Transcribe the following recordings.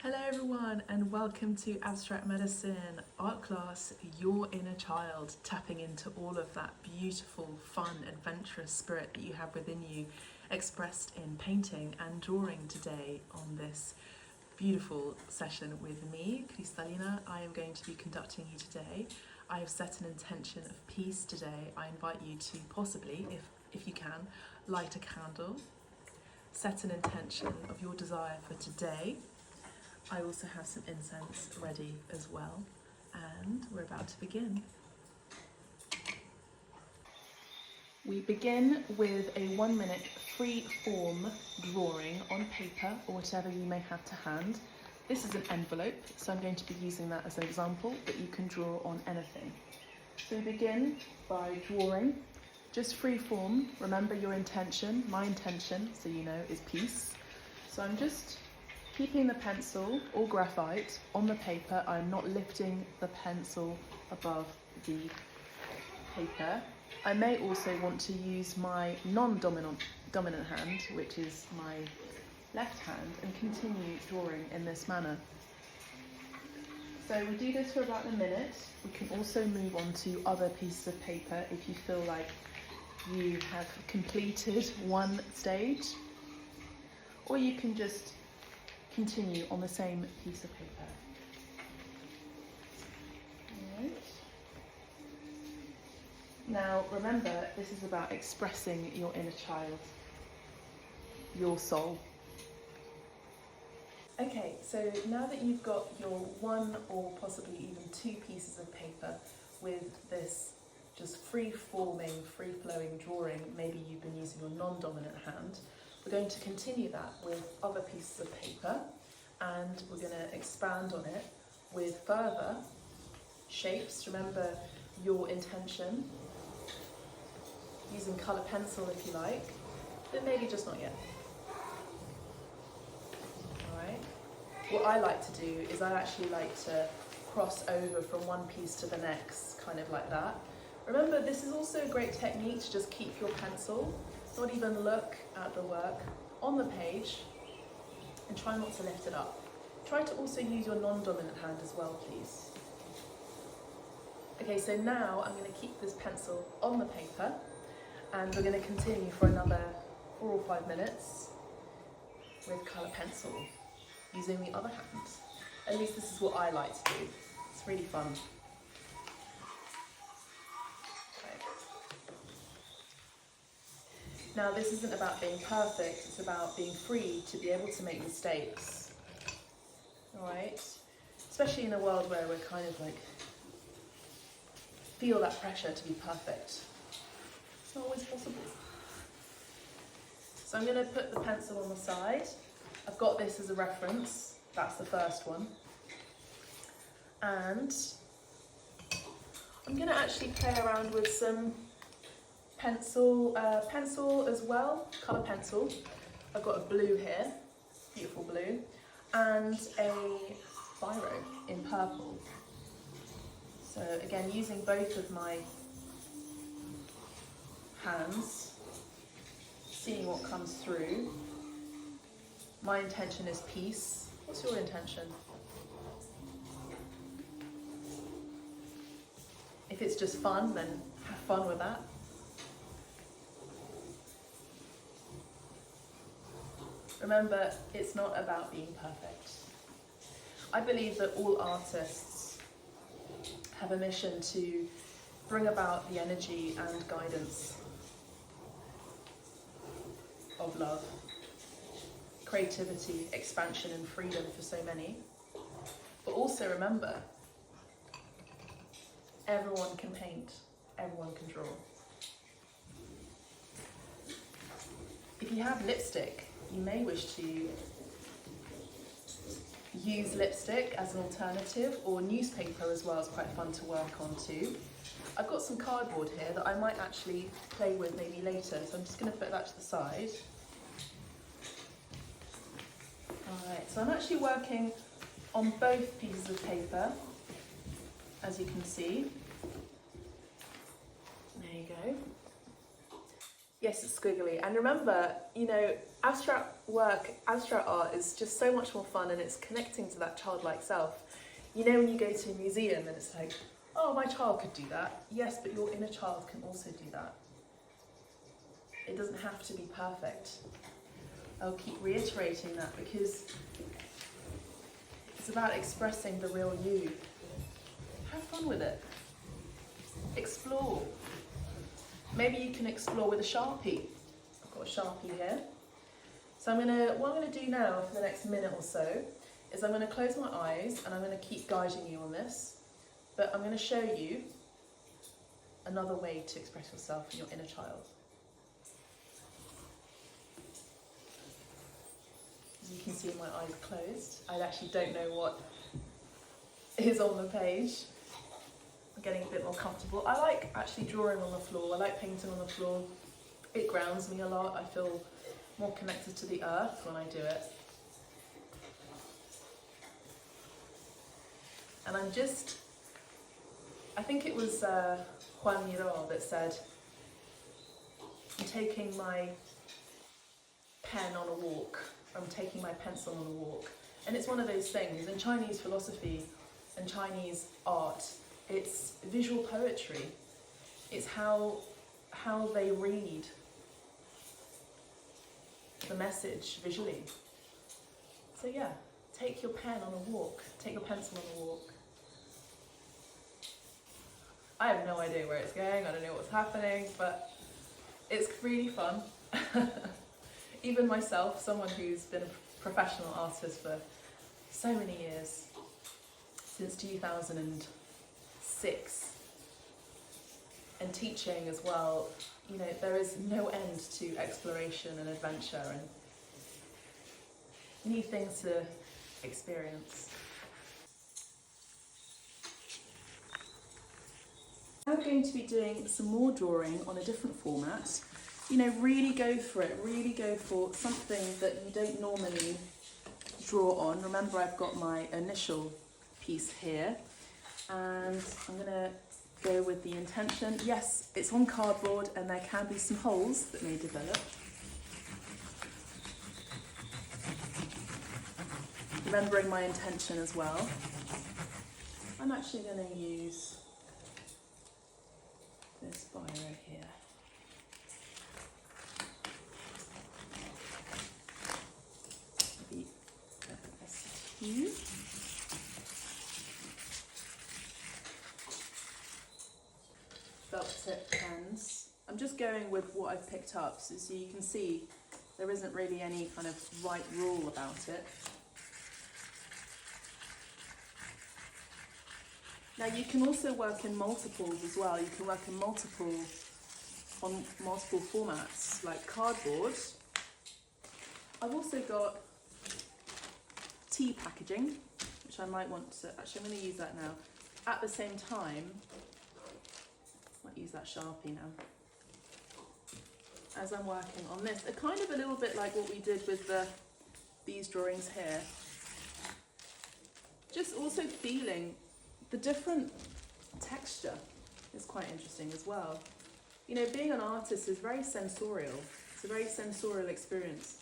Hello everyone and welcome to Abstract Medicine Art Class, Your Inner Child, tapping into all of that beautiful, fun, adventurous spirit that you have within you, expressed in painting and drawing today on this beautiful session with me, Kristalina. I am going to be conducting you today. I have set an intention of peace today. I invite you to possibly, if you can, light a candle, set an intention of your desire for today. I also have some incense ready as well, and we're about to begin. We begin with a 1 minute free form drawing on paper or whatever you may have to hand. This is an envelope, so I'm going to be using that as an example, but you can draw on anything. So we begin by drawing, just free form. Remember your intention, my intention, so you know, is peace. So I'm just keeping the pencil or graphite on the paper. I'm not lifting the pencil above the paper. I may also want to use my dominant hand, which is my left hand, and continue drawing in this manner. So we do this for about a minute. We can also move on to other pieces of paper if you feel like you have completed one stage, or you can just continue on the same piece of paper. Alright. Now remember, this is about expressing your inner child, your soul. Okay, so now that you've got your one or possibly even two pieces of paper with this just free-forming, free-flowing drawing, maybe you've been using your non-dominant hand, we're going to continue that with other pieces of paper, and we're going to expand on it with further shapes. Remember your intention, using colour pencil if you like, but maybe just not yet. Alright. What I like to do is I actually like to cross over from one piece to the next, kind of like that. Remember, this is also a great technique to just keep your pencil, not even look at the work on the page, and try not to lift it up. Try to also use your non-dominant hand as well, please. Okay, so now I'm going to keep this pencil on the paper, and we're going to continue for another 4 or 5 minutes with colour pencil, using the other hand. At least this is what I like to do. It's really fun. Now, this isn't about being perfect, it's about being free to be able to make mistakes. Alright? Especially in a world where we're kind of like, feel that pressure to be perfect. It's not always possible. So I'm going to put the pencil on the side. I've got this as a reference, that's the first one. And I'm going to actually play around with some pencil as well, colour pencil. I've got a blue here, beautiful blue, and a biro in purple. So again, using both of my hands, seeing what comes through. My intention is peace. What's your intention? If it's just fun, then have fun with that. Remember, it's not about being perfect. I believe that all artists have a mission to bring about the energy and guidance of love, creativity, expansion and freedom for so many. But also remember, everyone can paint, everyone can draw. If you have lipstick, you may wish to use lipstick as an alternative, or newspaper as well is quite fun to work on too. I've got some cardboard here that I might actually play with maybe later, so I'm just going to put that to the side. Alright, so I'm actually working on both pieces of paper, as you can see. There you go. Yes, it's squiggly. And remember, you know, abstract art is just so much more fun, and it's connecting to that childlike self. You know, when you go to a museum and it's like, oh, my child could do that. Yes, but your inner child can also do that. It doesn't have to be perfect. I'll keep reiterating that because it's about expressing the real you. Have fun with it. Explore. Maybe you can explore with a Sharpie. I've got a Sharpie here. So what I'm gonna do now for the next minute or so is I'm gonna close my eyes and I'm gonna keep guiding you on this, but I'm gonna show you another way to express yourself and your inner child. As you can see, my eyes closed. I actually don't know what is on the page. I'm getting a bit more comfortable. I like actually drawing on the floor. I like painting on the floor. It grounds me a lot. I feel more connected to the earth when I do it. And I think it was Juan Miró that said, I'm taking my pen on a walk. I'm taking my pencil on a walk. And it's one of those things. In Chinese philosophy and Chinese art, it's visual poetry. It's how they read the message visually. So yeah, take your pen on a walk. Take your pencil on a walk. I have no idea where it's going. I don't know what's happening, but it's really fun. Even myself, someone who's been a professional artist for so many years, since 2006, and teaching as well, you know, there is no end to exploration and adventure and new things to experience. Now we're going to be doing some more drawing on a different format. You know, really go for it, really go for something that you don't normally draw on. Remember, I've got my initial piece here, and I'm gonna go with the intention. Yes, it's on cardboard and there can be some holes that may develop. Remembering my intention as well. I'm actually going to use this biro here. Maybe S2. Felt tip pens. I'm just going with what I've picked up, so you can see there isn't really any kind of right rule about it. Now you can also work in multiples as well. You can work in multiple formats, like cardboard. I've also got tea packaging, which I might want to, actually I'm going to use that now. At the same time, I might use that Sharpie now. As I'm working on this, a kind of a little bit like what we did with these drawings here. Just also feeling the different texture is quite interesting as well. You know, being an artist is very sensorial. It's a very sensorial experience.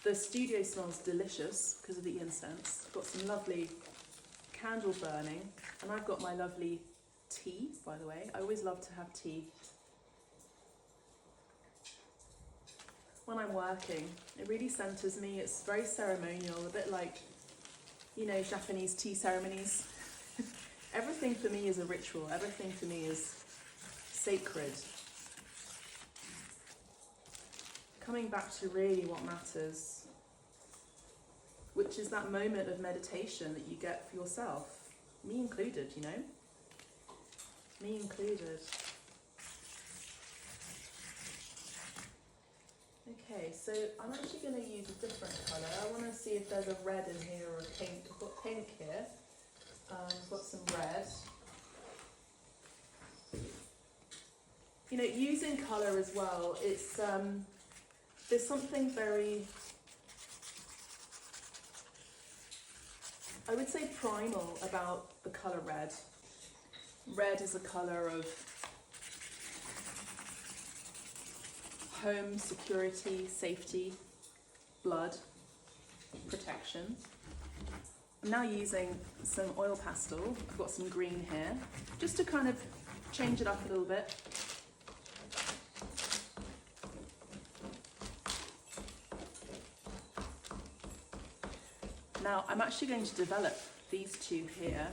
The studio smells delicious because of the incense. I've got some lovely candle burning, and I've got my lovely tea, by the way. I always love to have tea when I'm working. It really centers me. It's very ceremonial, a bit like, you know, Japanese tea ceremonies. Everything for me is a ritual. Everything for me is sacred. Coming back to really what matters, which is that moment of meditation that you get for yourself. Me included, you know? Me included. Okay, so I'm actually going to use a different colour. I want to see if there's a red in here or a pink. I've got pink here. I've got some red. You know, using colour as well, it's there's something very, I would say, primal about the colour red. Red is a colour of home security, safety, blood, protection. I'm now using some oil pastel. I've got some green here, just to kind of change it up a little bit. Now I'm actually going to develop these two here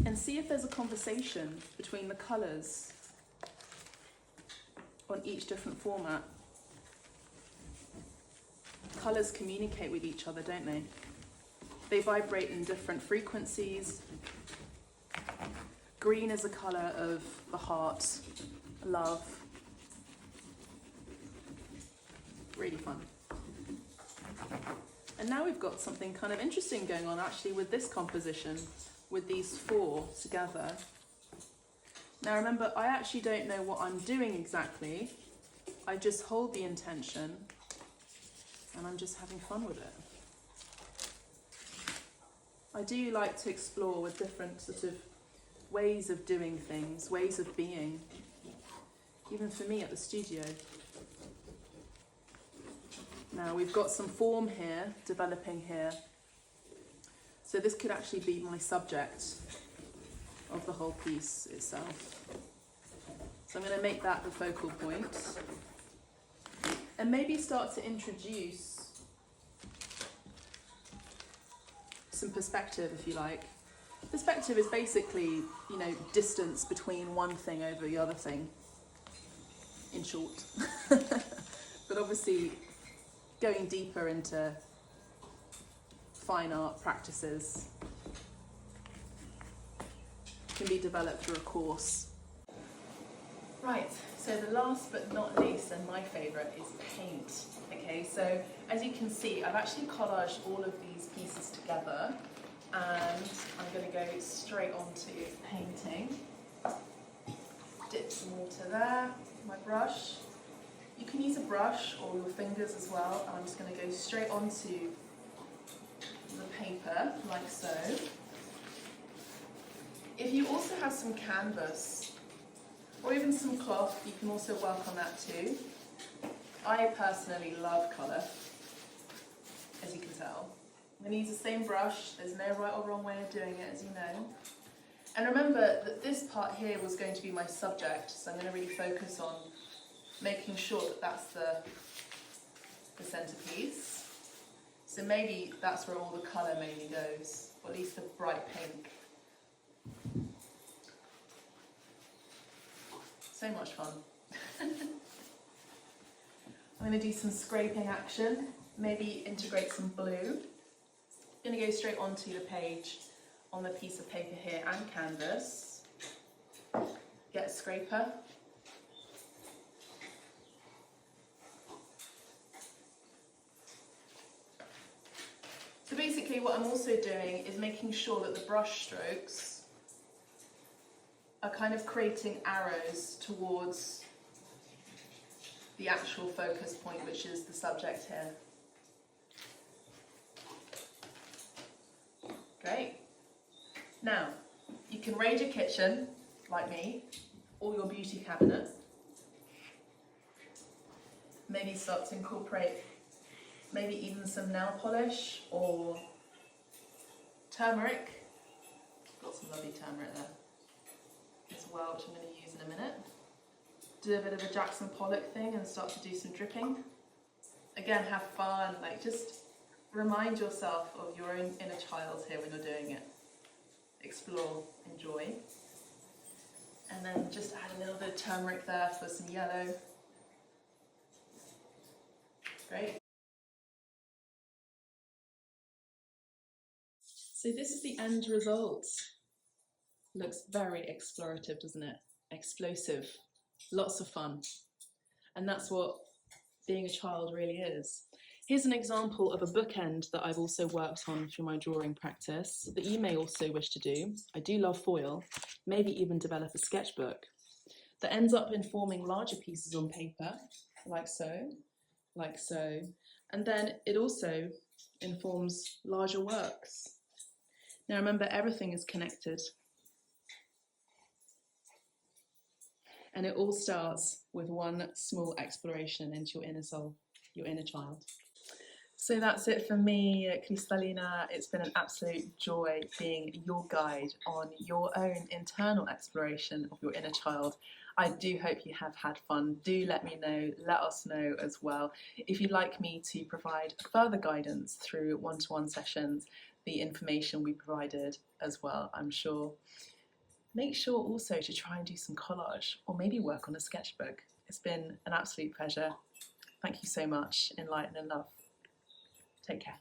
and see if there's a conversation between the colours on each different format. Colours communicate with each other, don't they? They vibrate in different frequencies. Green is a colour of the heart, love. Really fun. And now we've got something kind of interesting going on actually with this composition, with these four together. Now remember, I actually don't know what I'm doing exactly. I just hold the intention and I'm just having fun with it. I do like to explore with different sort of ways of doing things, ways of being, even for me at the studio. Now we've got some form here, developing here. So this could actually be my subject of the whole piece itself. So I'm going to make that the focal point. And maybe start to introduce some perspective, if you like. Perspective is basically, you know, distance between one thing over the other thing, in short. But obviously, going deeper into fine art practices can be developed through a course. Right, so the last but not least, and my favourite, is paint. Okay, so as you can see, I've actually collaged all of these pieces together, and I'm going to go straight on to painting. Dip some water there, my brush. You can use a brush or your fingers as well, and I'm just going to go straight onto the paper, like so. If you also have some canvas, or even some cloth, you can also work on that too. I personally love colour, as you can tell. I'm going to use the same brush, there's no right or wrong way of doing it, as you know. And remember that this part here was going to be my subject, so I'm going to really focus on making sure that that's the centerpiece. So maybe that's where all the colour mainly goes, or at least the bright pink. So much fun. I'm going to do some scraping action, maybe integrate some blue. I'm going to go straight onto the page on the piece of paper here and canvas. Get a scraper. So basically what I'm also doing is making sure that the brush strokes are kind of creating arrows towards the actual focus point, which is the subject here. Great. Now, you can raid your kitchen, like me, or your beauty cabinet. Maybe start to incorporate maybe even some nail polish or turmeric. Got some lovely turmeric there as well, which I'm going to use in a minute. Do a bit of a Jackson Pollock thing and start to do some dripping. Again, have fun, like just remind yourself of your own inner child here when you're doing it. Explore, enjoy. And then just add a little bit of turmeric there for some yellow. Great. So this is the end result. Looks very explorative, doesn't it? Explosive, lots of fun. And that's what being a child really is. Here's an example of a bookend that I've also worked on through my drawing practice that you may also wish to do. I do love foil, maybe even develop a sketchbook that ends up informing larger pieces on paper, like so, and then it also informs larger works. Now remember, everything is connected. And it all starts with one small exploration into your inner soul, your inner child. So that's it for me, Kristalina. It's been an absolute joy being your guide on your own internal exploration of your inner child. I do hope you have had fun. Do let me know, let us know as well. If you'd like me to provide further guidance through one-to-one sessions, the information we provided as well, I'm sure. Make sure also to try and do some collage or maybe work on a sketchbook. It's been an absolute pleasure. Thank you so much. In light and in love. Take care.